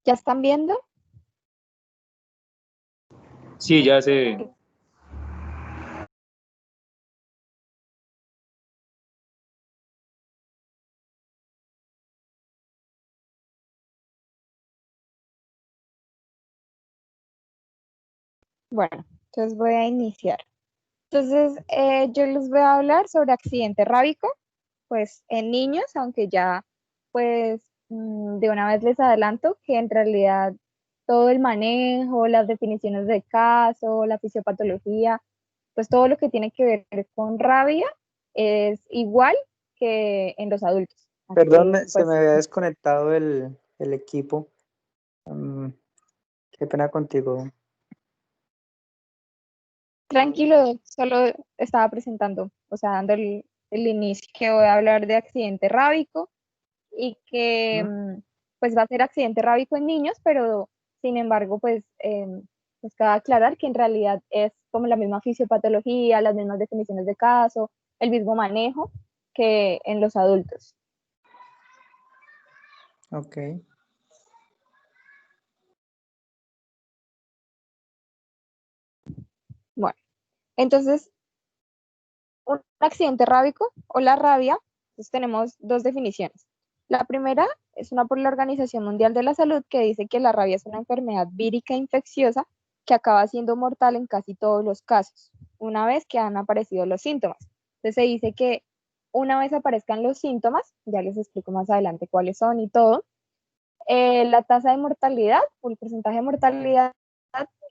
¿Ya están viendo? Sí, ya se... Bueno, entonces voy a iniciar. Entonces, yo les voy a hablar sobre accidente rábico, pues en niños, aunque ya, pues de una vez les adelanto que en realidad todo el manejo, las definiciones de caso, la fisiopatología, pues todo lo que tiene que ver con rabia es igual que en los adultos. Así Perdón, que, se me pues, había desconectado el equipo. Mm, qué pena contigo. tranquilo, solo estaba presentando, o sea, dando el inicio, que voy a hablar de accidente rábico y que ¿Mm? pues va a ser accidente rábico en niños, pero sin embargo, pues cabe aclarar que en realidad es como la misma fisiopatología, las mismas definiciones de caso, el mismo manejo que en los adultos. Ok. Bueno, entonces, un accidente rábico o la rabia, pues tenemos dos definiciones. La primera es una por la Organización Mundial de la Salud que dice que la rabia es una enfermedad vírica infecciosa que acaba siendo mortal en casi todos los casos, una vez que han aparecido los síntomas. Entonces se dice que una vez aparezcan los síntomas, ya les explico más adelante cuáles son y todo, la tasa de mortalidad o el porcentaje de mortalidad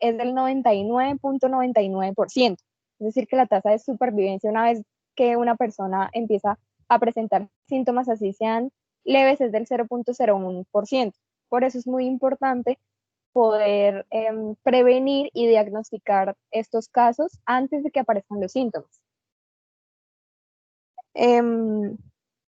es del 99.99%. Es decir, que la tasa de supervivencia una vez que una persona empieza a presentar síntomas así sean leves es del 0.01%. Por eso es muy importante poder prevenir y diagnosticar estos casos antes de que aparezcan los síntomas. Em,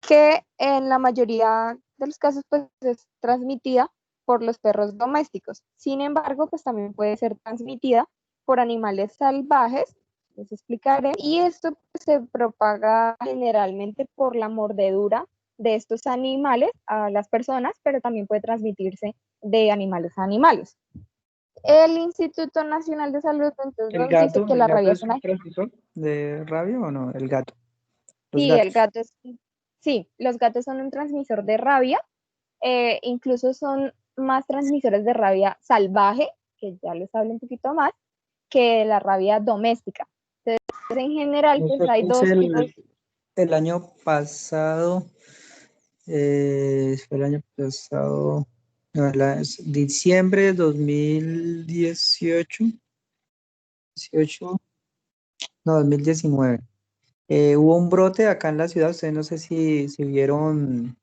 que en la mayoría de los casos pues, es transmitida por los perros domésticos. Sin embargo, pues también puede ser transmitida por animales salvajes, les explicaré, y esto pues, se propaga generalmente por la mordedura de estos animales a las personas, pero también puede transmitirse de animales a animales. El Instituto Nacional de Salud entonces nos dice que El la gato rabia es es un una... transmisor de rabia o no? El gato, los Sí, gatos. sí, los gatos son un transmisor de rabia, incluso son más transmisores de rabia salvaje, que ya les hablo un poquito más, que la rabia doméstica. Entonces, en general, pues Eso hay es dos tipos. el año pasado, fue el año pasado, no, es diciembre de 2018, 18, no, 2019. Hubo un brote acá en la ciudad, ustedes no sé si vieron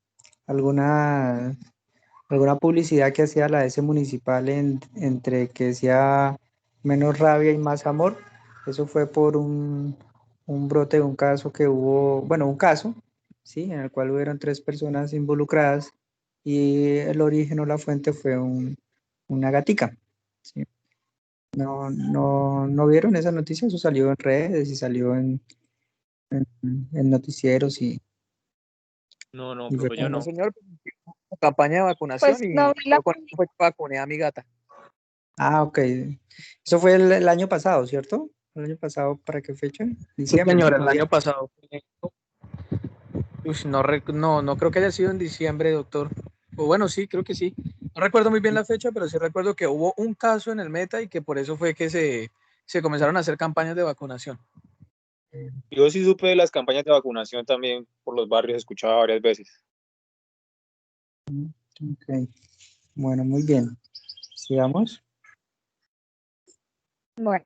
alguna, alguna publicidad que hacía la S municipal entre que decía menos rabia y más amor. Eso fue por un brote de un caso que hubo, bueno, un caso, ¿sí? En el cual hubieron 3 personas involucradas y el origen o la fuente fue una gatica, ¿sí? No vieron esa noticia, eso salió en redes y salió en noticieros No, y fue profe, yo No, no. como... señor, campaña de vacunación Pues no, y yo con eso fue que vacuné a mi gata. Ah, ok. Eso fue el año pasado, ¿cierto? ¿El año pasado para qué fecha? Sí, Diciembre, señor, ¿no? el año pasado. No creo que haya sido en diciembre, doctor. O bueno, sí, creo que sí. No recuerdo muy bien la fecha, pero sí recuerdo que hubo un caso en el Meta y que por eso fue que se comenzaron a hacer campañas de vacunación. Yo sí supe de las campañas de vacunación también por los barrios, escuchaba varias veces. Ok. Bueno, muy bien. Sigamos. bueno,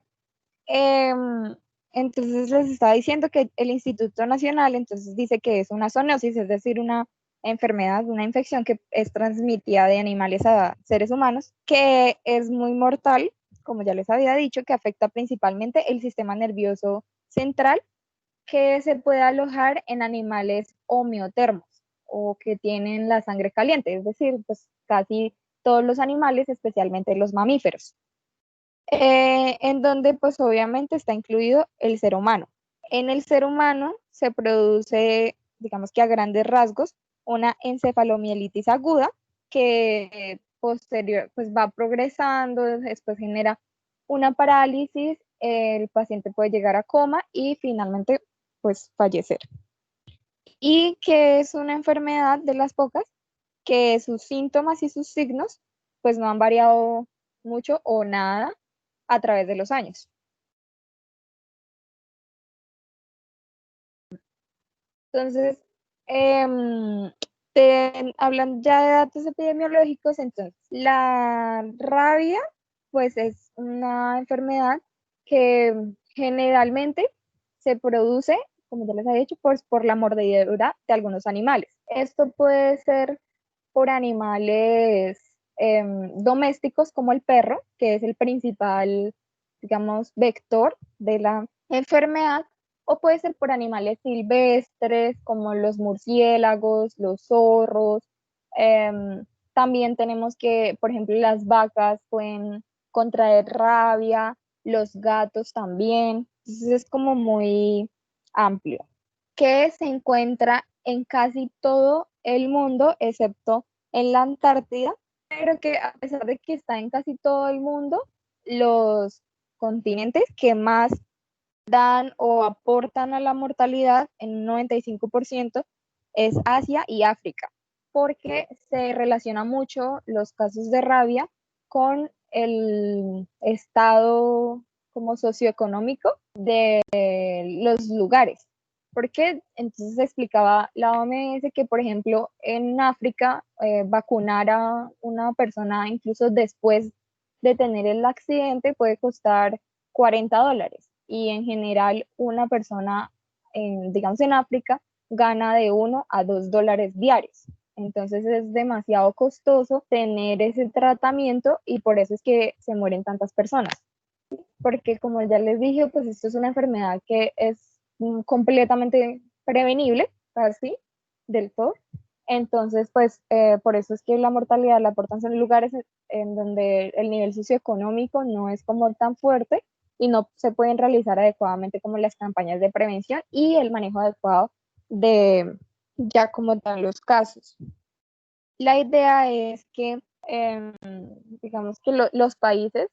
entonces les estaba diciendo que el Instituto Nacional entonces dice que es una zoonosis, es decir, una enfermedad, una infección que es transmitida de animales a seres humanos, que es muy mortal, como ya les había dicho, que afecta principalmente el sistema nervioso central, que se puede alojar en animales homeotermos o que tienen la sangre caliente, es decir, pues casi todos los animales, especialmente los mamíferos, en donde pues obviamente está incluido el ser humano. En el ser humano se produce, digamos que a grandes rasgos, una encefalomielitis aguda que posterior, pues va progresando, después genera una parálisis, el paciente puede llegar a coma y finalmente pues fallecer. Y que es una enfermedad de las pocas que sus síntomas y sus signos pues no han variado mucho o nada a través de los años. Entonces, hablando ya de datos epidemiológicos, entonces la rabia pues es una enfermedad que generalmente se produce, como ya les había dicho, pues, por la mordedura de algunos animales. Esto puede ser por animales domésticos como el perro, que es el principal, digamos, vector de la enfermedad, o puede ser por animales silvestres como los murciélagos, los zorros. También tenemos que, por ejemplo, las vacas pueden contraer rabia, los gatos también. Entonces es como muy amplio, que se encuentra en casi todo el mundo, excepto en la Antártida, pero que a pesar de que está en casi todo el mundo, los continentes que más dan o aportan a la mortalidad en un 95% es Asia y África, porque se relaciona mucho los casos de rabia con el estado como socioeconómico de los lugares. Porque entonces explicaba la OMS que, por ejemplo, en África, vacunar a una persona incluso después de tener el accidente puede costar $40 y en general una persona, digamos en África, gana de $1 a $2 diarios. Entonces es demasiado costoso tener ese tratamiento y por eso es que se mueren tantas personas. Porque como ya les dije, pues esto es una enfermedad que es completamente prevenible, casi del todo. Entonces, pues por eso es que la mortalidad la aportan en lugares en donde el nivel socioeconómico no es como tan fuerte y no se pueden realizar adecuadamente como las campañas de prevención y el manejo adecuado de ya como tal los casos. La idea es que, digamos que los países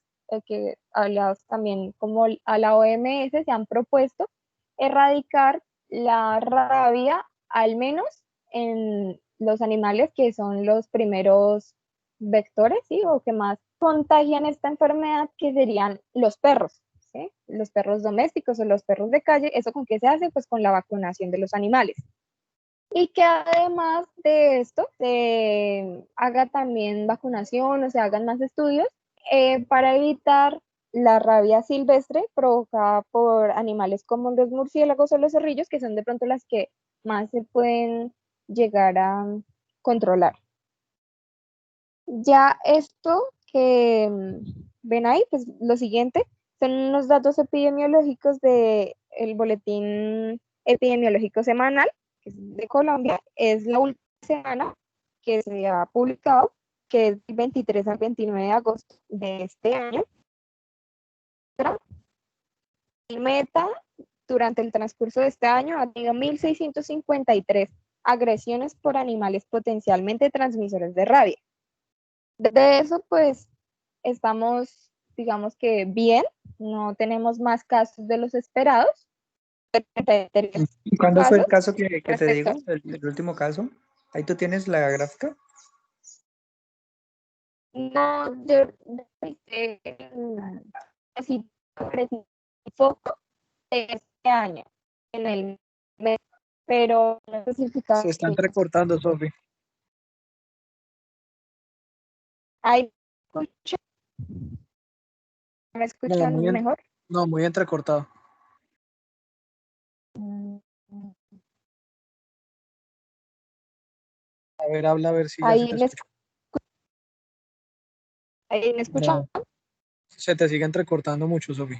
que hablados también como a la OMS se han propuesto erradicar la rabia al menos en los animales que son los primeros vectores, ¿sí? O que más contagian esta enfermedad, que serían los perros, ¿sí? Los perros domésticos o los perros de calle. ¿Eso con qué se hace? Pues con la vacunación de los animales. Y que además de esto se haga también vacunación o se hagan más estudios para evitar la rabia silvestre provocada por animales como los murciélagos o los zorrillos, que son de pronto las que más se pueden llegar a controlar. Ya esto que ven ahí, pues lo siguiente son unos datos epidemiológicos del boletín epidemiológico semanal, que es de Colombia. Es la última semana que se ha publicado, que es del 23 al 29 de agosto de este año. El Meta, durante el transcurso de este año, ha tenido 1.653 agresiones por animales potencialmente transmisores de rabia. De eso, pues, estamos, digamos que bien, no tenemos más casos de los esperados. ¿Y cuándo fue el caso que te respecto digo, el último caso? Ahí tú tienes la gráfica. No, yo así foco de este año en el mes, pero no especificado. Se está entrecortando, Sofi. Ahí escucho, ¿me No, escuchan mejor? no, muy entrecortado. A ver, habla a ver si ya se Ahí te me, escucha. ahí me escuchan. No, se te sigue entrecortando mucho, Sofi.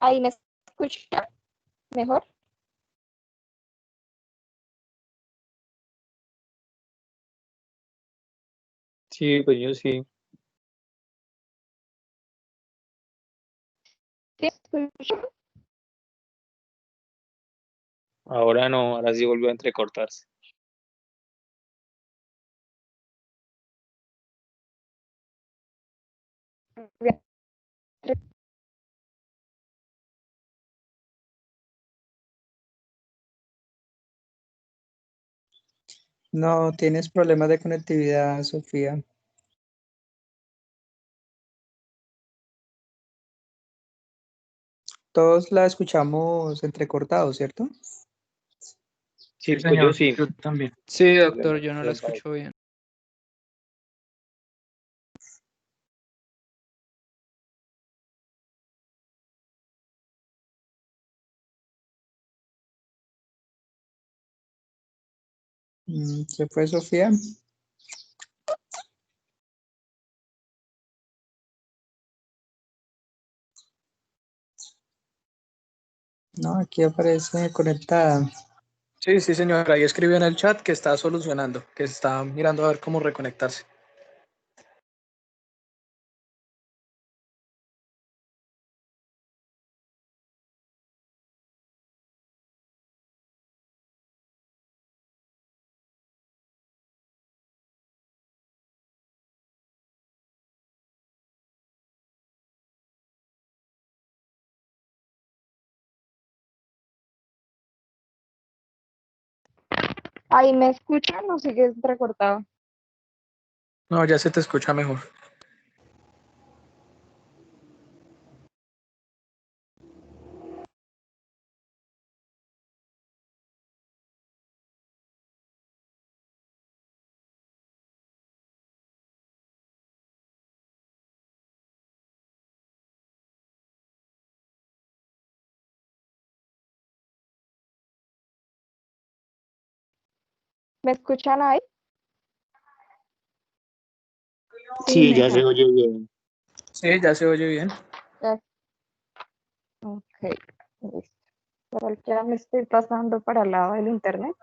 Ahí me escucha mejor? Sí, pues yo sí. ¿Sí? ¿Escucha? Ahora no, ahora sí volvió a entrecortarse. No, tienes problemas de conectividad, Sofía. Todos la escuchamos entrecortado, ¿cierto? Sí, Sí, pues yo señor, sí. yo también. Sí, doctor, yo no la escucho bien. ¿Se fue Sofía? No, aquí aparece conectada. Sí, sí, señor. Ahí escribió en el chat que está solucionando, que está mirando a ver cómo reconectarse. Ahí me escuchan o sigue recortado. No, ya se te escucha mejor. ¿Me escuchan ahí? Sí, ya se mejor. oye bien. Sí, ya se oye bien. Ya. Ok, listo. Ya me estoy pasando para el lado del internet.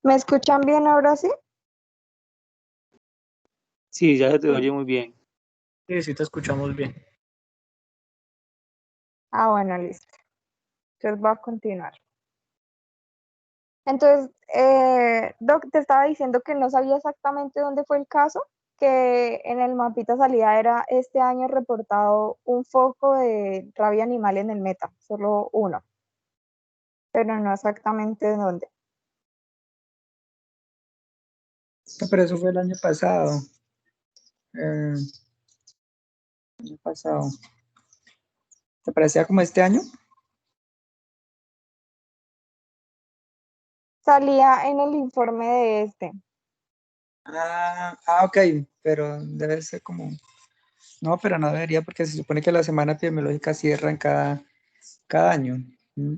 ¿Me escuchan bien ahora sí? Sí, ya se te oye muy bien. Sí, sí te escuchamos bien. Ah, bueno, listo. Entonces voy a continuar. Entonces, Doc, te estaba diciendo que no sabía exactamente dónde fue el caso, que en el mapita salida era este año reportado un foco de rabia animal en el meta, solo uno, pero no exactamente dónde. No, pero eso fue el año pasado. Eh, año pasado. ¿Te parecía como este año? Salía en el informe de este. Ok, pero debe ser como... No, pero no debería porque se supone que la semana epidemiológica cierra cada año. Mm.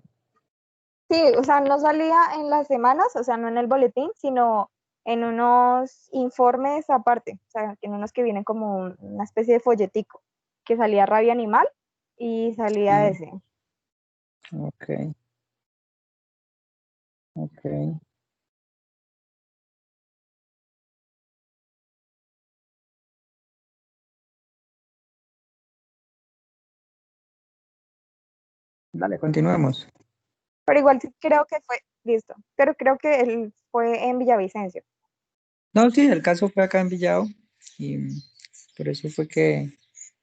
Sí, o sea, no salía en las semanas, o sea, no en el boletín, sino en unos informes aparte, o sea, en unos que vienen como una especie de folletico, que salía rabia animal y salía ese. Ok, ok. Dale, continuemos. Pero igual sí creo que fue, listo, pero creo que él fue en Villavicencio. No, sí, el caso fue acá en Villado y por eso fue que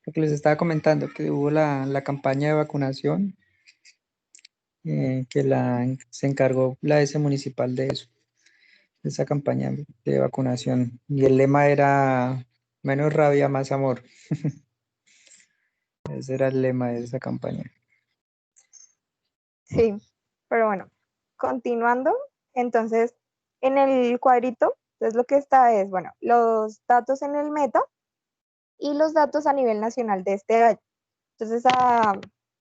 lo que les estaba comentando, que hubo la campaña de vacunación, que se encargó la S municipal de eso, de esa campaña de vacunación. Y el lema era menos rabia, más amor. Ese era el lema de esa campaña. Sí, pero bueno, continuando, entonces en el cuadrito, entonces lo que está es, bueno, los datos en el meta y los datos a nivel nacional de este año. Entonces,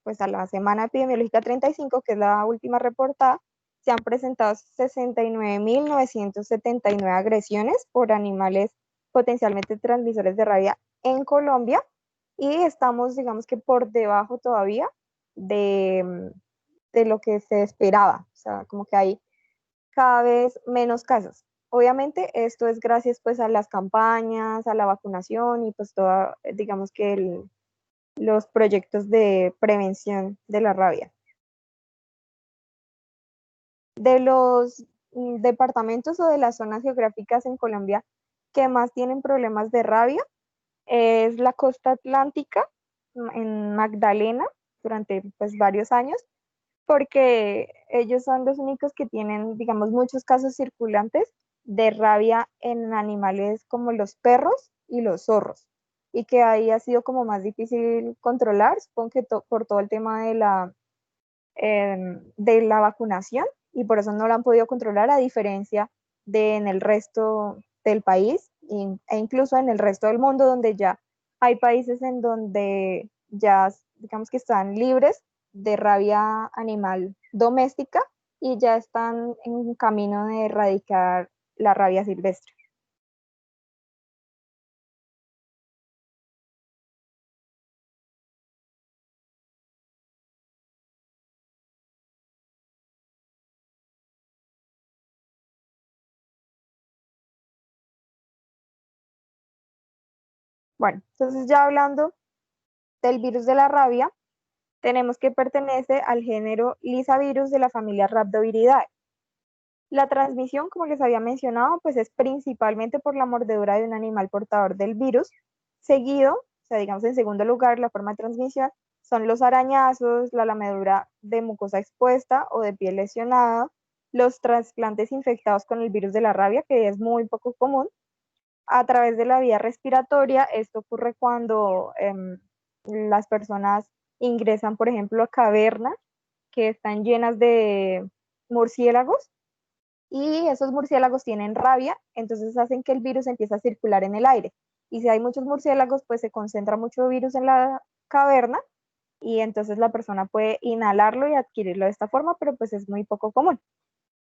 pues a la semana epidemiológica 35, que es la última reportada, se han presentado 69.979 agresiones por animales potencialmente transmisores de rabia en Colombia, y estamos, digamos que por debajo todavía de lo que se esperaba. O sea, como que hay cada vez menos casos. Obviamente esto es gracias pues a las campañas, a la vacunación y pues toda, digamos que los proyectos de prevención de la rabia. De los departamentos o de las zonas geográficas en Colombia que más tienen problemas de rabia es la costa atlántica, en Magdalena, durante pues varios años, porque ellos son los únicos que tienen, digamos, muchos casos circulantes de rabia en animales como los perros y los zorros, y que ahí ha sido como más difícil controlar, supongo que por todo el tema de la vacunación, y por eso no lo han podido controlar, a diferencia de en el resto del país e incluso en el resto del mundo, donde ya hay países en donde ya, digamos que están libres de rabia animal doméstica y ya están en camino de erradicar la rabia silvestre. Bueno, entonces ya hablando del virus de la rabia, tenemos que pertenece al género Lyssavirus de la familia Rhabdoviridae. La transmisión, como les había mencionado, pues es principalmente por la mordedura de un animal portador del virus, seguido, o sea, digamos en segundo lugar, la forma de transmisión son los arañazos, la lamedura de mucosa expuesta o de piel lesionada, los trasplantes infectados con el virus de la rabia, que es muy poco común, a través de la vía respiratoria. Esto ocurre cuando las personas ingresan, por ejemplo, a cavernas que están llenas de murciélagos, y esos murciélagos tienen rabia, entonces hacen que el virus empiece a circular en el aire. Y si hay muchos murciélagos, pues se concentra mucho virus en la caverna, y entonces la persona puede inhalarlo y adquirirlo de esta forma, pero pues es muy poco común.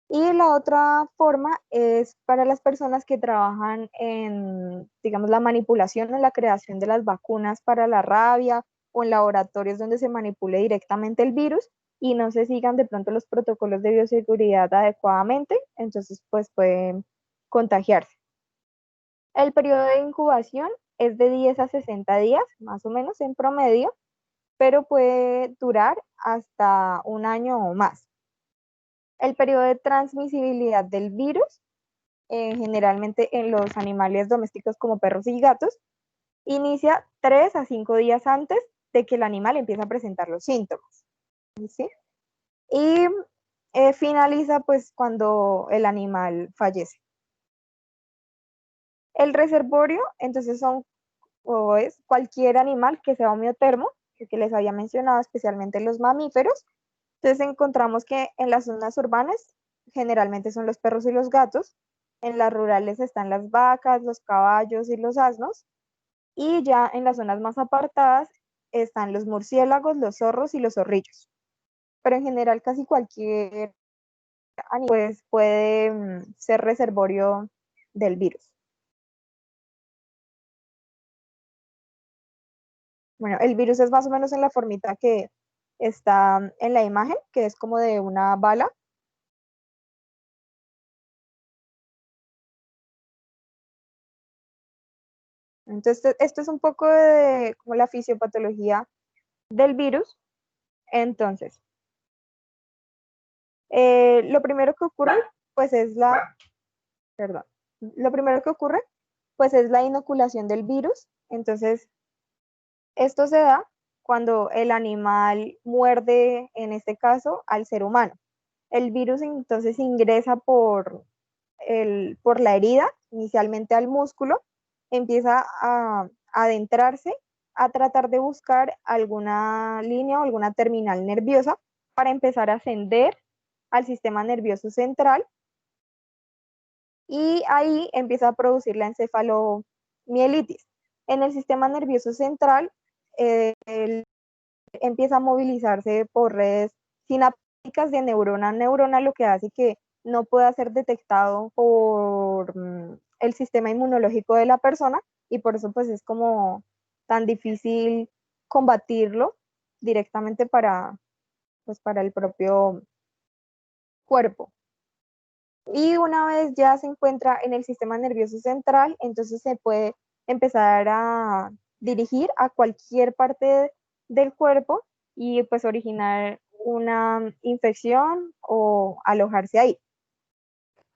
Y la otra forma es para las personas que trabajan en, digamos, la manipulación o la creación de las vacunas para la rabia, o en laboratorios donde se manipule directamente el virus y no se sigan de pronto los protocolos de bioseguridad adecuadamente, entonces pues pueden contagiarse. El periodo de incubación es de 10 a 60 días, más o menos en promedio, pero puede durar hasta un año o más. El periodo de transmisibilidad del virus, generalmente en los animales domésticos como perros y gatos, inicia 3 a 5 días antes de que el animal empiece a presentar los síntomas, ¿sí? Y finaliza pues cuando el animal fallece. El reservorio, entonces o es cualquier animal que sea homeotermo, que les había mencionado, especialmente los mamíferos. Entonces encontramos que en las zonas urbanas generalmente son los perros y los gatos, en las rurales están las vacas, los caballos y los asnos, y ya en las zonas más apartadas están los murciélagos, los zorros y los zorrillos. Pero en general casi cualquier animal pues, puede ser reservorio del virus. Bueno, el virus es más o menos en la formita que está en la imagen, que es como de una bala. Entonces, esto es un poco de como la fisiopatología del virus. Entonces, lo primero que ocurre, pues es perdón, lo primero que ocurre, pues es la inoculación del virus. Entonces, esto se da cuando el animal muerde, en este caso, al ser humano. El virus entonces ingresa por la herida, inicialmente al músculo, empieza a adentrarse, a tratar de buscar alguna línea o alguna terminal nerviosa para empezar a ascender al sistema nervioso central y ahí empieza a producir la encefalomielitis. En el sistema nervioso central, él empieza a movilizarse por redes sinápticas de neurona a neurona, lo que hace que no pueda ser detectado por el sistema inmunológico de la persona y por eso pues es como tan difícil combatirlo directamente pues, para el propio cuerpo. Y una vez ya se encuentra en el sistema nervioso central, entonces se puede empezar a dirigir a cualquier parte del cuerpo y pues originar una infección o alojarse ahí.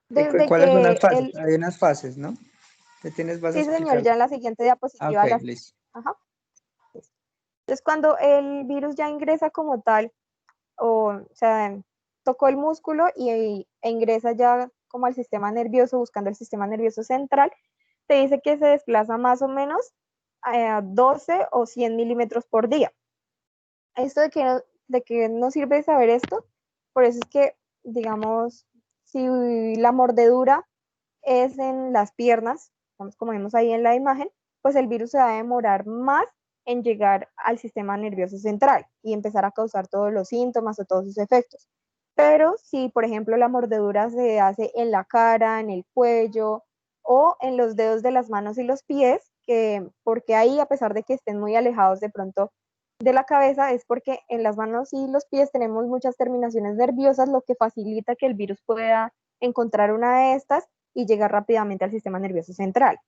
Desde ¿Cuáles son las que fases? Hay unas fases, ¿no? Vas a sí señor, explicar. ya en la siguiente Ah, diapositiva ok, las... listo. Ajá. Entonces cuando el virus ya ingresa como tal, o sea, tocó el músculo e ingresa ya como al sistema nervioso, buscando el sistema nervioso central, te dice que se desplaza más o menos a 12 o 100 milímetros por día. Esto de que no sirve saber esto, por eso es que, digamos, si la mordedura es en las piernas, como vemos ahí en la imagen, pues el virus se va a demorar más en llegar al sistema nervioso central y empezar a causar todos los síntomas o todos sus efectos. Pero si, por ejemplo, la mordedura se hace en la cara, en el cuello o en los dedos de las manos y los pies, porque ahí, a pesar de que estén muy alejados de pronto de la cabeza, es porque en las manos y los pies tenemos muchas terminaciones nerviosas, lo que facilita que el virus pueda encontrar una de estas y llegar rápidamente al sistema nervioso central.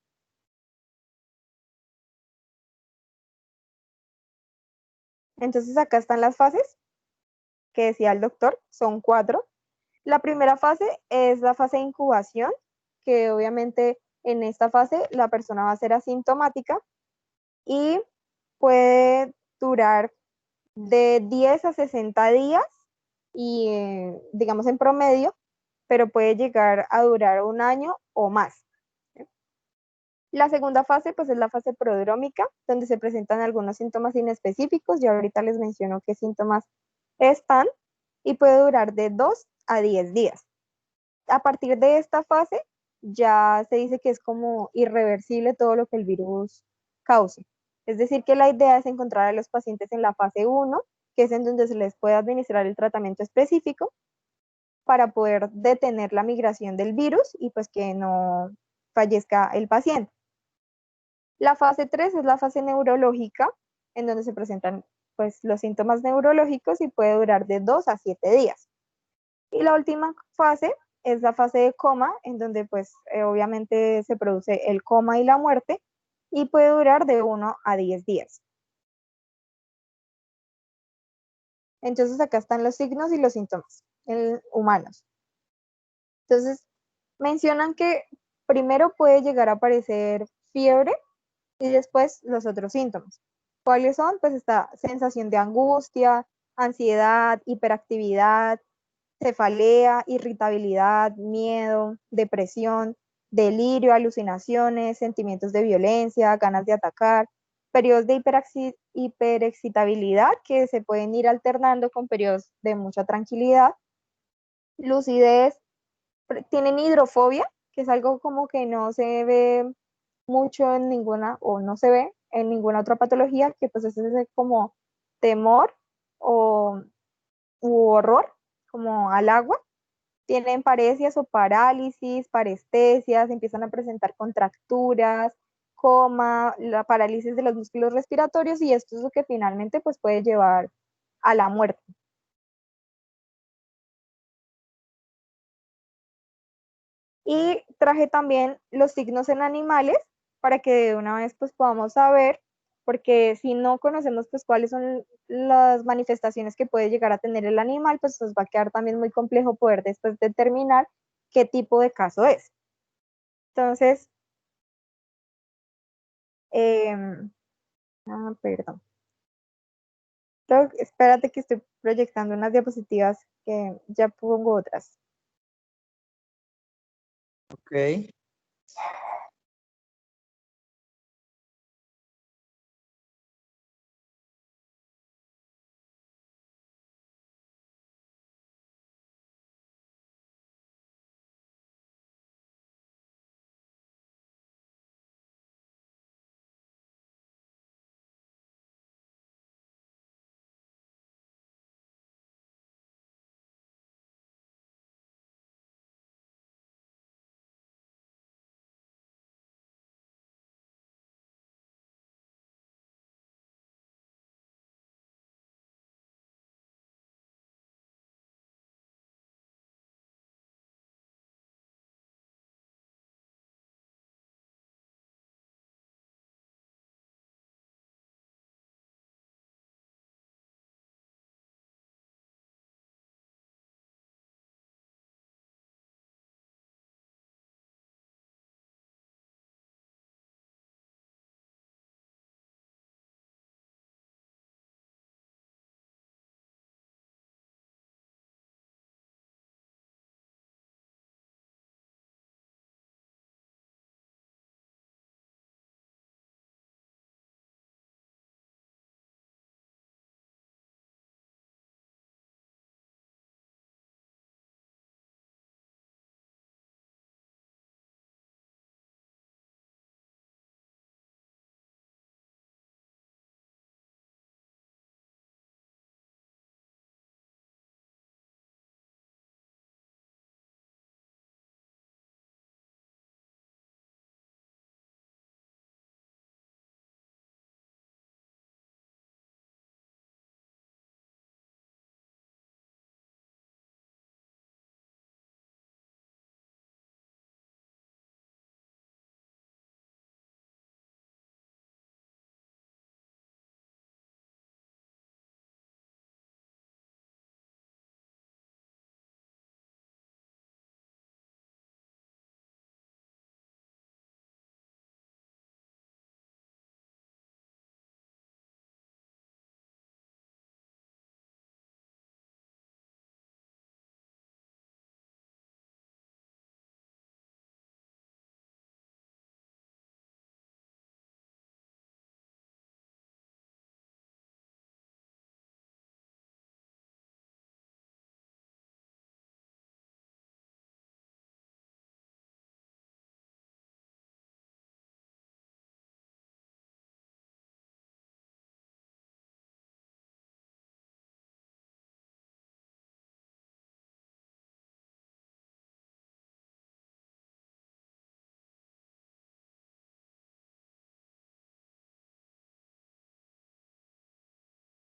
Entonces acá están las fases que decía el doctor, son 4. La primera fase es la fase de incubación, que obviamente en esta fase la persona va a ser asintomática y puede durar de 10 a 60 días y digamos en promedio, pero puede llegar a durar un año o más. La segunda fase, pues es la fase prodrómica, donde se presentan algunos síntomas inespecíficos. Y ahorita les menciono qué síntomas están y puede durar de 2 a 10 días. A partir de esta fase, ya se dice que es como irreversible todo lo que el virus cause. Es decir, que la idea es encontrar a los pacientes en la fase 1, que es en donde se les puede administrar el tratamiento específico para poder detener la migración del virus y pues que no fallezca el paciente. La fase 3 es la fase neurológica, en donde se presentan pues, los síntomas neurológicos y puede durar de 2 a 7 días. Y la última fase es la fase de coma, en donde pues obviamente se produce el coma y la muerte y puede durar de 1 a 10 días. Entonces acá están los signos y los síntomas humanos. Entonces mencionan que primero puede llegar a aparecer fiebre y después los otros síntomas. ¿Cuáles son? Pues esta sensación de angustia, ansiedad, hiperactividad, cefalea, irritabilidad, miedo, depresión, delirio, alucinaciones, sentimientos de violencia, ganas de atacar, periodos de hiperexcitabilidad que se pueden ir alternando con periodos de mucha tranquilidad, lucidez, tienen hidrofobia, que es algo como que no se ve mucho en ninguna, o no se ve en ninguna otra patología, que pues es ese como temor u horror, como al agua. Tienen paresias o parálisis, parestesias, empiezan a presentar contracturas, coma, la parálisis de los músculos respiratorios y esto es lo que finalmente pues puede llevar a la muerte. Y traje también los signos en animales para que de una vez pues podamos saber, porque si no conocemos pues cuáles son las manifestaciones que puede llegar a tener el animal, pues nos va a quedar también muy complejo poder después determinar qué tipo de caso es. Entonces, perdón. Espérate que estoy proyectando unas diapositivas que ya pongo otras. Ok.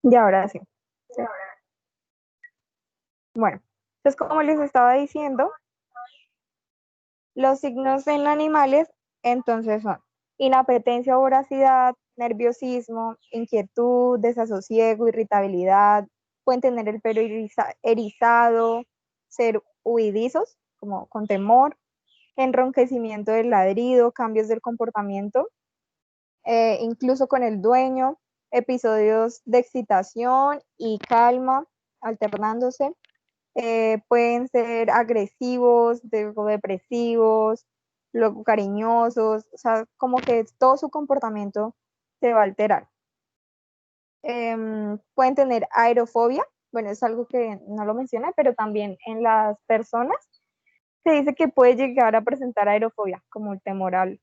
Y ahora sí. Bueno, entonces como les estaba diciendo, los signos en animales entonces son inapetencia o voracidad, nerviosismo, inquietud, desasosiego, irritabilidad, pueden tener el pelo erizado, ser huidizos, como con temor, enronquecimiento del ladrido, cambios del comportamiento, incluso con el dueño, episodios de excitación y calma alternándose, pueden ser agresivos, depresivos, luego cariñosos, o sea, como que todo su comportamiento se va a alterar. Pueden tener aerofobia, bueno, es algo que no lo mencioné, pero también en las personas se dice que puede llegar a presentar aerofobia, como el temor al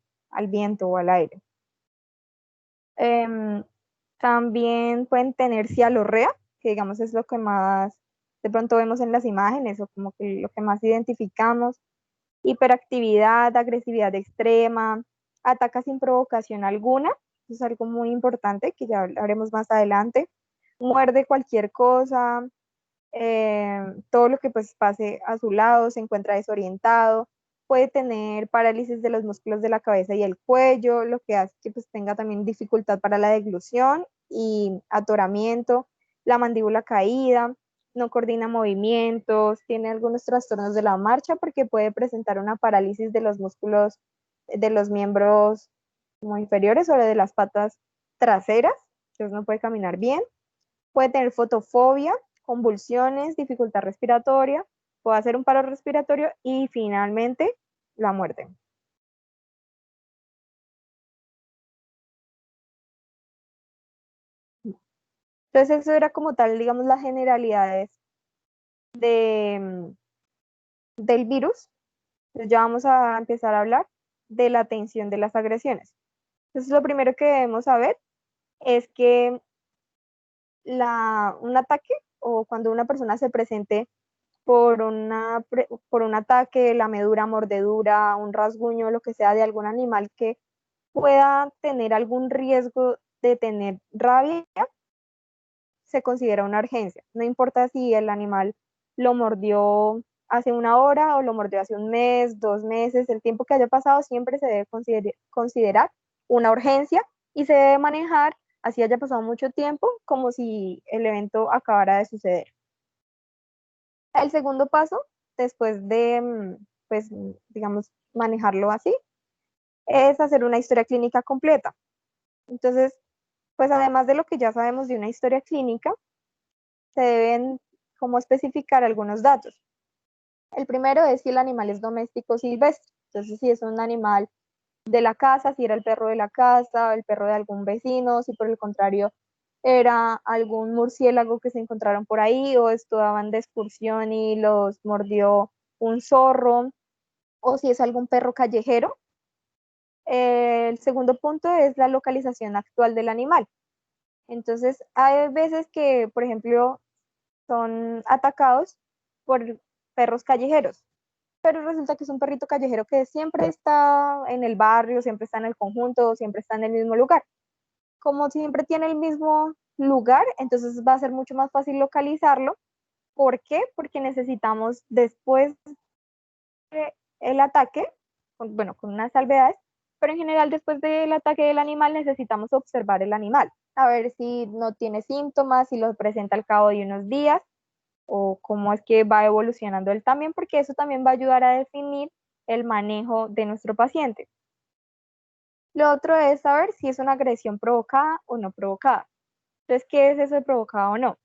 viento o al aire. También pueden tener cialorrea, que digamos es lo que más de pronto vemos en las imágenes o como que lo que más identificamos. Hiperactividad, agresividad extrema, ataca sin provocación alguna, eso es algo muy importante que ya hablaremos más adelante. Muerde cualquier cosa, todo lo que pues pase a su lado, se encuentra desorientado, puede tener parálisis de los músculos de la cabeza y el cuello, lo que hace que pues tenga también dificultad para la deglución y atoramiento, la mandíbula caída, no coordina movimientos, tiene algunos trastornos de la marcha porque puede presentar una parálisis de los músculos de los miembros como inferiores o de las patas traseras, entonces no puede caminar bien, puede tener fotofobia, convulsiones, dificultad respiratoria, puede hacer un paro respiratorio y finalmente la muerte. Entonces eso era como tal, digamos, las generalidades de, del virus. Entonces ya vamos a empezar a hablar de la atención de las agresiones. Entonces lo primero que debemos saber es que un ataque o cuando una persona se presente por un ataque, lamedura, mordedura, un rasguño, lo que sea de algún animal que pueda tener algún riesgo de tener rabia, se considera una urgencia. No importa si el animal lo mordió hace una hora o lo mordió hace un mes, 2 meses, el tiempo que haya pasado siempre se debe considerar una urgencia y se debe manejar, así haya pasado mucho tiempo, como si el evento acabara de suceder. El segundo paso, después de, pues, digamos, manejarlo así, es hacer una historia clínica completa. Entonces, pues además de lo que ya sabemos de una historia clínica, se deben como especificar algunos datos. El primero es si el animal es doméstico o silvestre. Entonces, si es un animal de la casa, si era el perro de la casa, el perro de algún vecino, si por el contrario era algún murciélago que se encontraron por ahí o estaban de excursión y los mordió un zorro, o si es algún perro callejero. El segundo punto es la localización actual del animal. Entonces, hay veces que, por ejemplo, son atacados por perros callejeros, pero resulta que es un perrito callejero que siempre está en el barrio, siempre está en el conjunto, siempre está en el mismo lugar. Como siempre tiene el mismo lugar, entonces va a ser mucho más fácil localizarlo. ¿Por qué? Porque necesitamos después del ataque, bueno, con unas salvedades, pero en general después del ataque del animal necesitamos observar el animal, a ver si no tiene síntomas, si los presenta al cabo de unos días o cómo es que va evolucionando él también, porque eso también va a ayudar a definir el manejo de nuestro paciente. Lo otro es saber si es una agresión provocada o no provocada. Entonces, ¿qué es eso de provocada o no?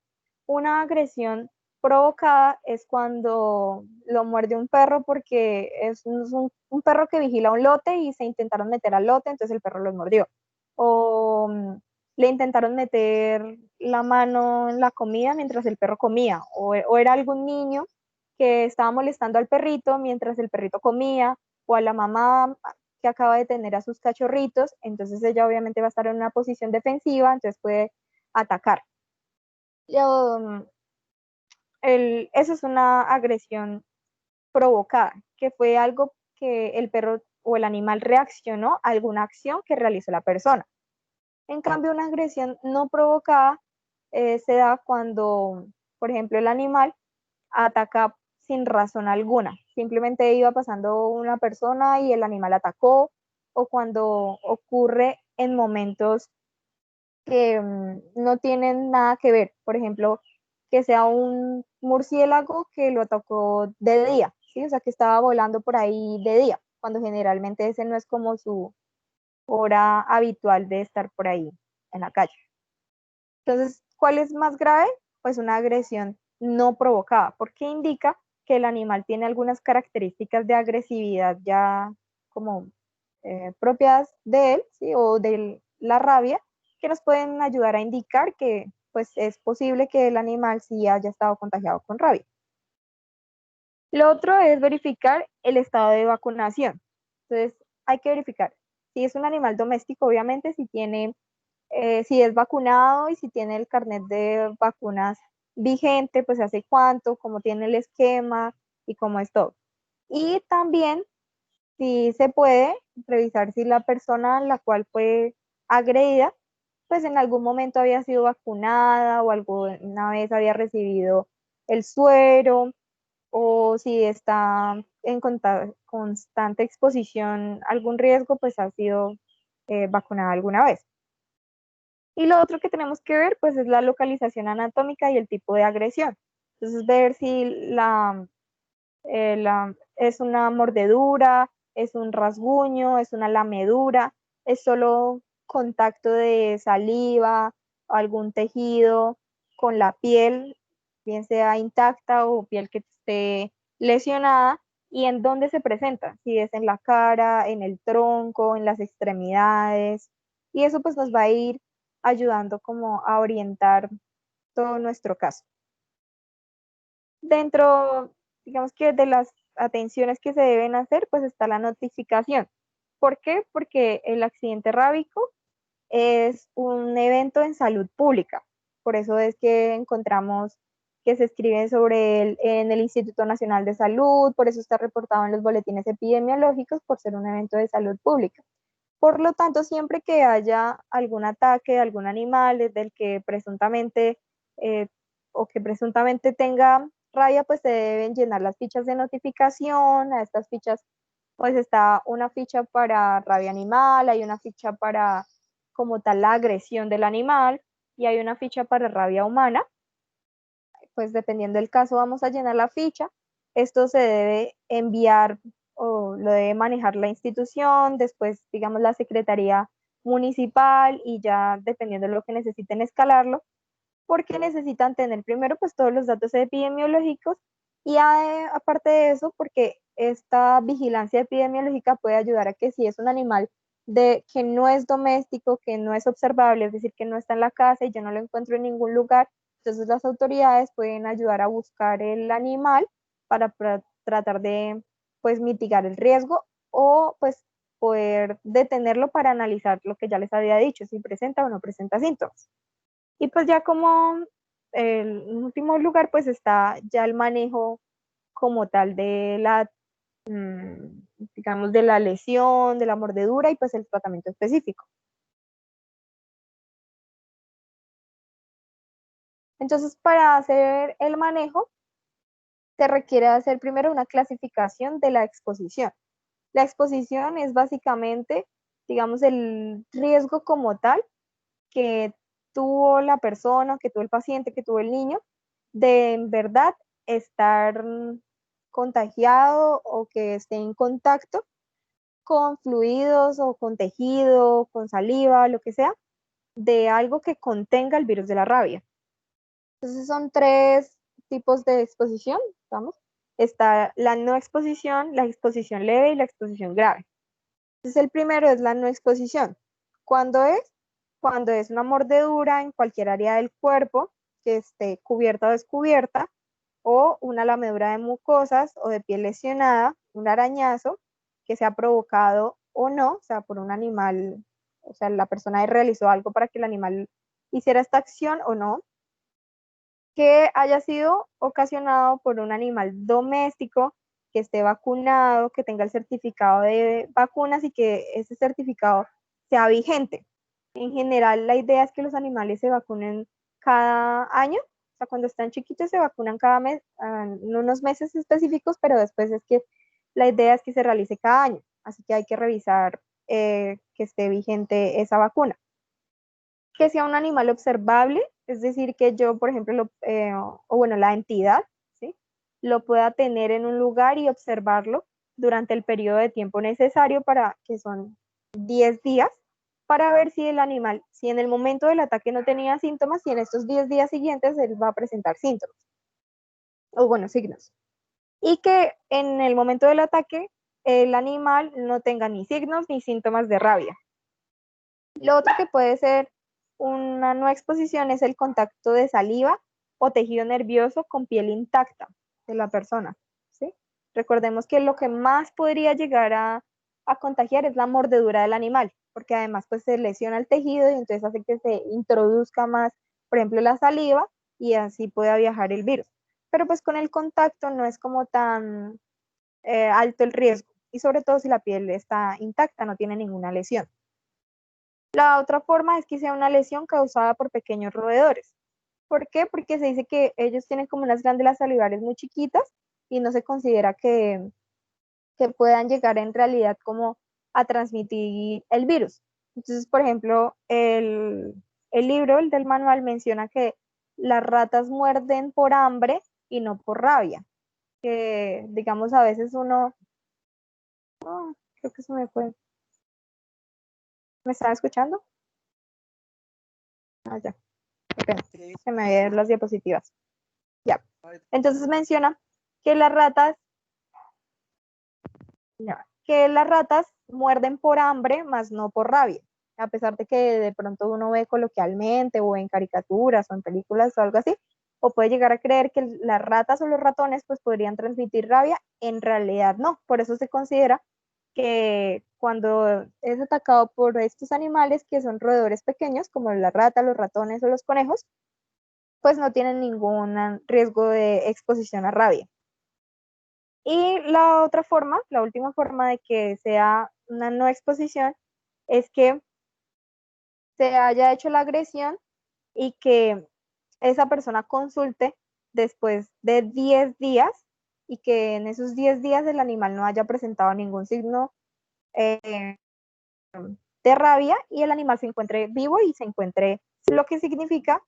Una agresión provocada es cuando lo muerde un perro porque es un perro que vigila un lote y se intentaron meter al lote, entonces el perro los mordió. O le intentaron meter la mano en la comida mientras el perro comía. O era algún niño que estaba molestando al perrito mientras el perrito comía, o a la mamá que acaba de tener a sus cachorritos, entonces ella obviamente va a estar en una posición defensiva, entonces puede atacar. Eso es una agresión provocada, que fue algo que el perro o el animal reaccionó a alguna acción que realizó la persona. En cambio, una agresión no provocada se da cuando, por ejemplo, el animal ataca sin razón alguna. Simplemente iba pasando una persona y el animal atacó, o cuando ocurre en momentos que no tienen nada que ver. Por ejemplo, que sea un murciélago que lo atacó de día, ¿sí? O sea, que estaba volando por ahí de día, cuando generalmente ese no es como su hora habitual de estar por ahí en la calle. Entonces, ¿cuál es más grave? Pues una agresión no provocada, porque indica que el animal tiene algunas características de agresividad ya como propias de él, ¿sí? O de la rabia, que nos pueden ayudar a indicar que pues es posible que el animal sí haya estado contagiado con rabia. Lo otro es verificar el estado de vacunación. Entonces, hay que verificar si es un animal doméstico, obviamente, si tiene si es vacunado y si tiene el carnet de vacunas vigente, pues hace cuánto, cómo tiene el esquema y cómo es todo. Y también, si se puede, revisar si la persona a la cual fue agredida, pues en algún momento había sido vacunada o alguna vez había recibido el suero, o si está en constante exposición a algún riesgo, pues ha sido vacunada alguna vez. Y lo otro que tenemos que ver, pues, es la localización anatómica y el tipo de agresión. Entonces, ver si es una mordedura, es un rasguño, es una lamedura, es solo contacto de saliva, algún tejido con la piel, bien sea intacta o piel que esté lesionada, y en dónde se presenta, si es en la cara, en el tronco, en las extremidades, y eso pues nos va a ir ayudando como a orientar todo nuestro caso. Dentro, digamos que de las atenciones que se deben hacer, pues está la notificación. ¿Por qué? Porque el accidente rábico es un evento en salud pública. Por eso es que encontramos que se escribe sobre él en el Instituto Nacional de Salud, por eso está reportado en los boletines epidemiológicos, por ser un evento de salud pública. Por lo tanto, siempre que haya algún ataque de algún animal del que presuntamente o que presuntamente tenga rabia, pues se deben llenar las fichas de notificación. A estas fichas, pues está una ficha para rabia animal, hay una ficha para como tal la agresión del animal y hay una ficha para rabia humana. Pues dependiendo del caso vamos a llenar la ficha. Esto se debe enviar o lo debe manejar la institución, después digamos la secretaría municipal y ya dependiendo de lo que necesiten escalarlo, porque necesitan tener primero pues todos los datos epidemiológicos y aparte de eso porque esta vigilancia epidemiológica puede ayudar a que si es un animal que no es doméstico, que no es observable, es decir, que no está en la casa y yo no lo encuentro en ningún lugar, entonces las autoridades pueden ayudar a buscar el animal para tratar de pues mitigar el riesgo o pues poder detenerlo para analizar lo que ya les había dicho, si presenta o no presenta síntomas. Y pues ya como en último lugar, pues está ya el manejo como tal de la, digamos, de la lesión, de la mordedura y pues el tratamiento específico. Entonces, para hacer el manejo, se requiere hacer primero una clasificación de la exposición. La exposición es básicamente, digamos, el riesgo como tal que tuvo la persona, que tuvo el paciente, que tuvo el niño, de en verdad estar contagiado o que esté en contacto con fluidos o con tejido, con saliva, lo que sea, de algo que contenga el virus de la rabia. Entonces son tres tipos de exposición, vamos. Está la no exposición, la exposición leve y la exposición grave. Entonces el primero es la no exposición. ¿Cuándo es? Cuando es una mordedura en cualquier área del cuerpo que esté cubierta o descubierta, o una lamedura de mucosas o de piel lesionada, un arañazo que sea provocado o no, o sea, por un animal, o sea, la persona realizó algo para que el animal hiciera esta acción o no, que haya sido ocasionado por un animal doméstico que esté vacunado, que tenga el certificado de vacunas y que ese certificado sea vigente. En general, la idea es que los animales se vacunen cada año. O sea, cuando están chiquitos se vacunan cada mes, en unos meses específicos, pero después es que la idea es que se realice cada año. Así que hay que revisar que esté vigente esa vacuna. Que sea un animal observable, es decir, que yo, por ejemplo, o bueno, la entidad, ¿sí? Lo pueda tener en un lugar y observarlo durante el periodo de tiempo necesario para que son 10 días, para ver si el animal, si en el momento del ataque no tenía síntomas, y en estos 10 días siguientes él va a presentar síntomas, o bueno, signos. Y que en el momento del ataque el animal no tenga ni signos ni síntomas de rabia. Lo otro que puede ser una no exposición es el contacto de saliva o tejido nervioso con piel intacta de la persona, ¿sí? Recordemos que lo que más podría llegar a contagiar es la mordedura del animal, porque además pues se lesiona el tejido y entonces hace que se introduzca más, por ejemplo, la saliva y así pueda viajar el virus. Pero pues con el contacto no es como tan alto el riesgo, y sobre todo si la piel está intacta, no tiene ninguna lesión. La otra forma es que sea una lesión causada por pequeños roedores. ¿Por qué? Porque se dice que ellos tienen como unas glándulas salivares muy chiquitas y no se considera que puedan llegar en realidad como a transmitir el virus. Entonces, por ejemplo, el libro, el del manual, menciona que las ratas muerden por hambre y no por rabia. Que, digamos, a veces uno... Oh, creo que se me fue. ¿Me están escuchando? Ah, ya. Okay. Se me habían las diapositivas. Ya. Entonces menciona que las ratas, muerden por hambre, más no por rabia. A pesar de que de pronto uno ve coloquialmente o en caricaturas o en películas o algo así, o puede llegar a creer que las ratas o los ratones pues podrían transmitir rabia, en realidad no. Por eso se considera que cuando es atacado por estos animales que son roedores pequeños, como la rata, los ratones o los conejos, pues no tienen ningún riesgo de exposición a rabia. Y la otra forma, la última forma de que sea una no exposición, es que se haya hecho la agresión y que esa persona consulte después de 10 días y que en esos 10 días el animal no haya presentado ningún signo de rabia y el animal se encuentre vivo y se encuentre, lo que significa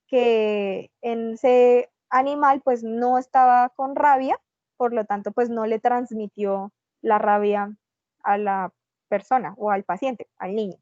que en ese animal pues no estaba con rabia, por lo tanto pues no le transmitió la rabia a la persona o al paciente, al niño.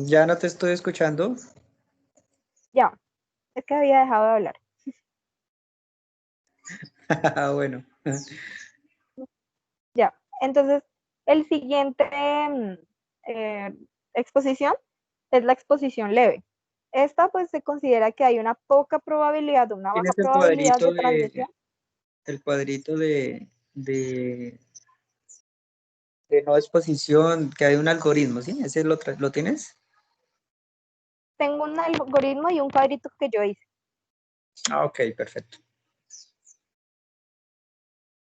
Ya no te estoy escuchando. Ya, es que había dejado de hablar. Bueno. Ya, entonces el siguiente exposición es la exposición leve. Esta pues se considera que hay una poca probabilidad, una baja Tienes probabilidad de transmisión. el cuadrito de no exposición, que hay un algoritmo, ¿sí? ¿Ese lo tienes? Tengo un algoritmo y un cuadrito que yo hice. Ah, ok, perfecto.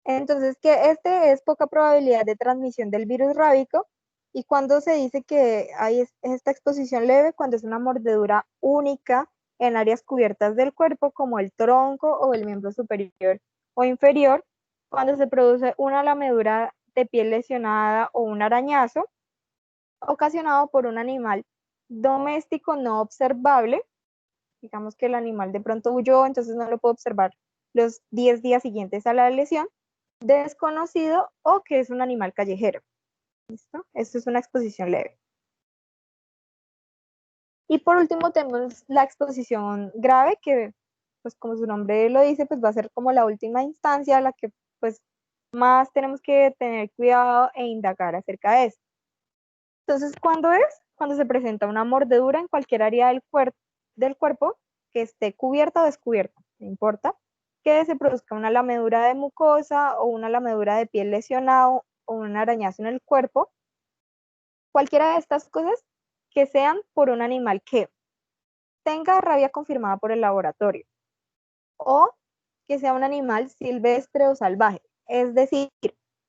Entonces, que este es poca probabilidad de transmisión del virus rábico, y cuando se dice que hay esta exposición leve, cuando es una mordedura única en áreas cubiertas del cuerpo, como el tronco o el miembro superior o inferior, cuando se produce una lamedura de piel lesionada o un arañazo ocasionado por un animal doméstico no observable. Digamos que el animal de pronto huyó, entonces no lo puedo observar los 10 días siguientes a la lesión, desconocido o que es un animal callejero. ¿Listo? Esto es una exposición leve. Y por último tenemos la exposición grave, que pues como su nombre lo dice, pues va a ser como la última instancia, la que pues más tenemos que tener cuidado e indagar acerca de eso. Entonces, ¿cuándo es? Cuando se presenta una mordedura en cualquier área del cuerpo que esté cubierta o descubierta, no importa, que se produzca una lamedura de mucosa o una lamedura de piel lesionada o un arañazo en el cuerpo, Cualquiera de estas cosas que sean por un animal que tenga rabia confirmada por el laboratorio o que sea un animal silvestre o salvaje. Es decir,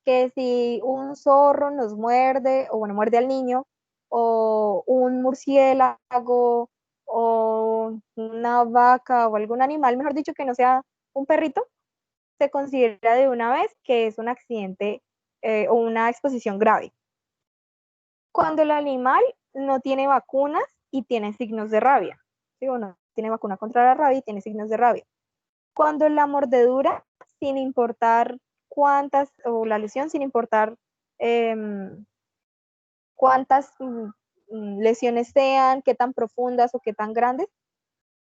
que si un zorro nos muerde, o bueno, muerde al niño, o un murciélago, o una vaca, o algún animal, mejor dicho, que no sea un perrito, se considera de una vez que es un accidente o una exposición grave. Cuando el animal no tiene vacunas y tiene signos de rabia, ¿sí? O no tiene vacuna contra la rabia y tiene signos de rabia. Cuando la mordedura, sin importar cuántas, o la lesión, sin importar cuántas lesiones sean, qué tan profundas o qué tan grandes,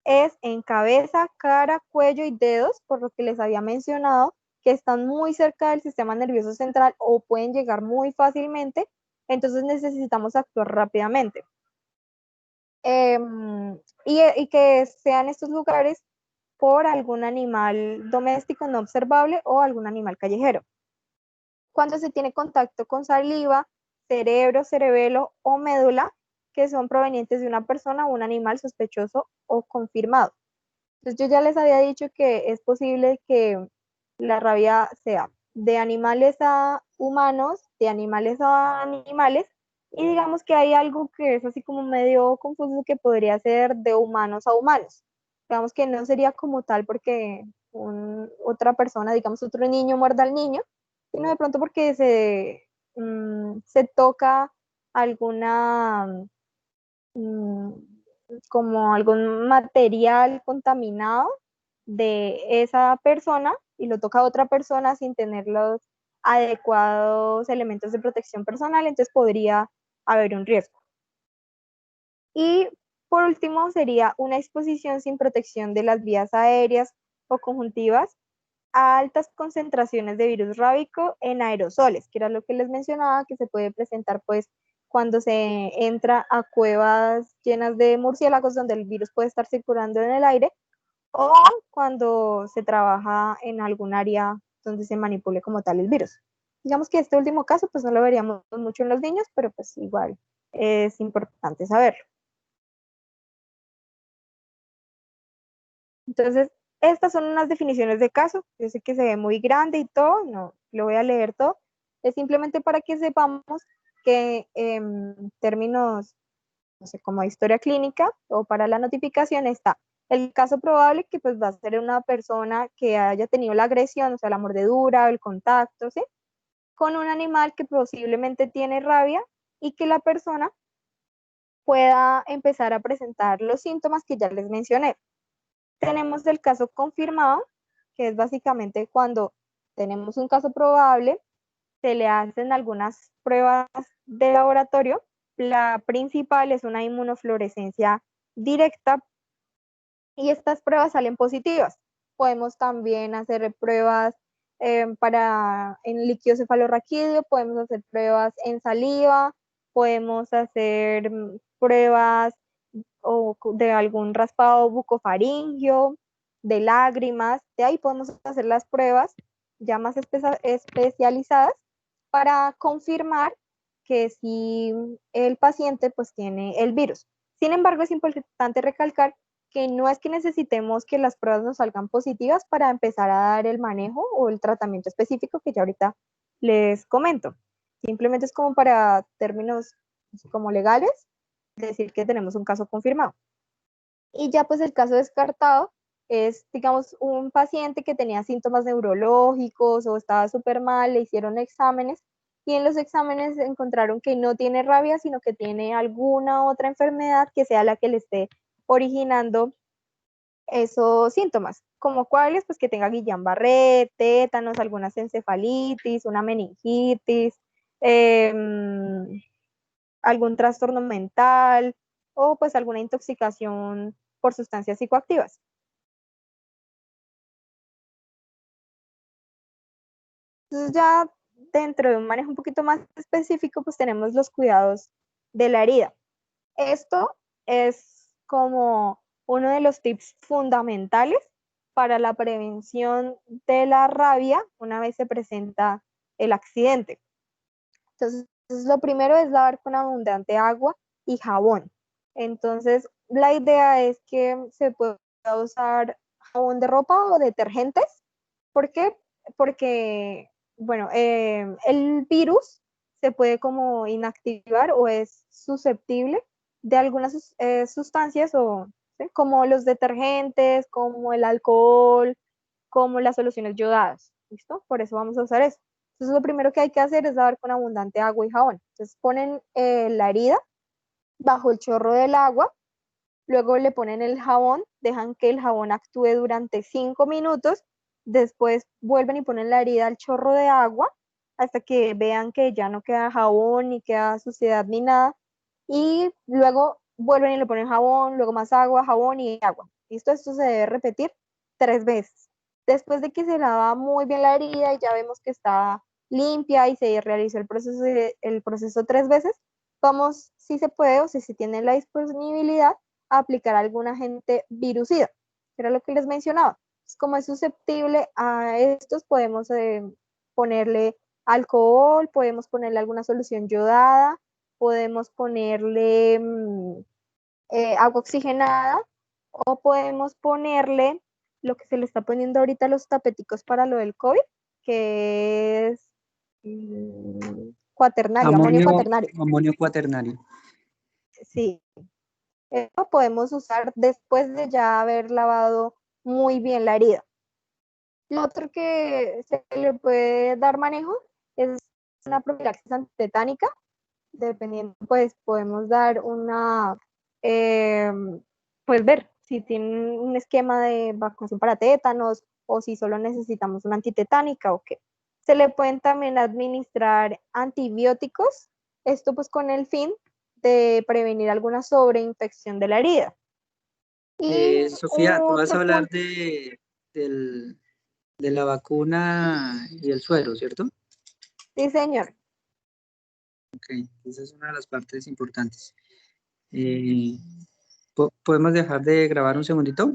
es en cabeza, cara, cuello y dedos, por lo que les había mencionado, que están muy cerca del sistema nervioso central o pueden llegar muy fácilmente, entonces necesitamos actuar rápidamente. Y que sean estos lugares por algún animal doméstico no observable o algún animal callejero. Cuando se tiene contacto con saliva, cerebro, cerebelo o médula, que son provenientes de una persona o un animal sospechoso o confirmado. Entonces yo ya les había dicho que es posible que la rabia sea de animales a humanos, de animales a animales, y digamos que hay algo que es así como medio confuso que podría ser de humanos a humanos. Digamos que no sería como tal porque otra persona, digamos otro niño muerda al niño, sino de pronto porque se toca alguna como algún material contaminado de esa persona y lo toca a otra persona sin tener los adecuados elementos de protección personal, entonces podría haber un riesgo. Y por último sería una exposición sin protección de las vías aéreas o conjuntivas a altas concentraciones de virus rábico en aerosoles, que era lo que les mencionaba, que se puede presentar pues cuando se entra a cuevas llenas de murciélagos donde el virus puede estar circulando en el aire, o cuando se trabaja en algún área donde se manipule como tal el virus. Digamos que este último caso pues no lo veríamos mucho en los niños, pero pues igual es importante saberlo. Entonces, estas son unas definiciones de caso. Yo sé que se ve muy grande y todo, no lo voy a leer todo. Es simplemente para que sepamos que en términos, no sé, como historia clínica o para la notificación está el caso probable, que pues va a ser una persona que haya tenido la agresión, o sea, la mordedura, el contacto, ¿sí? Con un animal que posiblemente tiene rabia y que la persona pueda empezar a presentar los síntomas que ya les mencioné. Tenemos el caso confirmado, que es básicamente cuando tenemos un caso probable, se le hacen algunas pruebas de laboratorio. La principal es una inmunofluorescencia directa y estas pruebas salen positivas. Podemos también hacer pruebas en líquido cefalorraquídeo, podemos hacer pruebas en saliva, podemos hacer pruebas o de algún raspado bucofaringio, de lágrimas, de ahí podemos hacer las pruebas ya más especializadas para confirmar que si el paciente pues tiene el virus. Sin embargo, es importante recalcar que no es que necesitemos que las pruebas nos salgan positivas para empezar a dar el manejo o el tratamiento específico que ya ahorita les comento. Simplemente es como para términos como legales, decir que tenemos un caso confirmado. Y ya pues el caso descartado es, digamos, un paciente que tenía síntomas neurológicos o estaba súper mal, le hicieron exámenes y en los exámenes encontraron que no tiene rabia, sino que tiene alguna otra enfermedad que sea la que le esté originando esos síntomas, como cuáles, pues que tenga Guillain-Barré, tétanos, algunas encefalitis, una meningitis, eh, algún trastorno mental o pues alguna intoxicación por sustancias psicoactivas. Entonces ya dentro de un manejo un poquito más específico, pues tenemos los cuidados de la herida. Esto es como uno de los tips fundamentales para la prevención de la rabia una vez se presenta el accidente. Entonces, Entonces, lo primero es lavar con abundante agua y jabón. Entonces, la idea es que se pueda usar jabón de ropa o detergentes. ¿Por qué? Porque, bueno, el virus se puede como inactivar o es susceptible de algunas sustancias o ¿sí? Como los detergentes, como el alcohol, como las soluciones yodadas. ¿Listo? Por eso vamos a usar eso. Entonces, lo primero que hay que hacer es lavar con abundante agua y jabón. Entonces, ponen la herida bajo el chorro del agua, luego le ponen el jabón, dejan que el jabón actúe durante 5 minutos, después vuelven y ponen la herida al chorro de agua hasta que vean que ya no queda jabón, ni queda suciedad, ni nada, y luego vuelven y le ponen jabón, luego más agua, jabón y agua. ¿Listo? Esto se debe repetir 3 veces. Después de que se lava muy bien la herida y ya vemos que está limpia y se realizó el proceso 3 veces, vamos, si se puede o si se tiene la disponibilidad, a aplicar algún agente virucida, que era lo que les mencionaba. Como es susceptible a estos, podemos ponerle alcohol, podemos ponerle alguna solución yodada, podemos ponerle agua oxigenada o podemos ponerle lo que se le está poniendo ahorita a los tapeticos para lo del COVID, que es cuaternario, amonio cuaternario. Amonio cuaternario. Sí, eso podemos usar después de ya haber lavado muy bien la herida. Lo otro que se le puede dar manejo es una profilaxis antitetánica. Dependiendo, pues podemos dar una, pues ver si tienen un esquema de vacunación para tétanos o si solo necesitamos una antitetánica o qué. Se le pueden también administrar antibióticos, esto pues con el fin de prevenir alguna sobreinfección de la herida. Y Sofía, tú vas a otro hablar punto, de la vacuna y el suero, ¿cierto? sí señor. Ok, esa es una de las partes importantes. ¿Podemos dejar de grabar un segundito?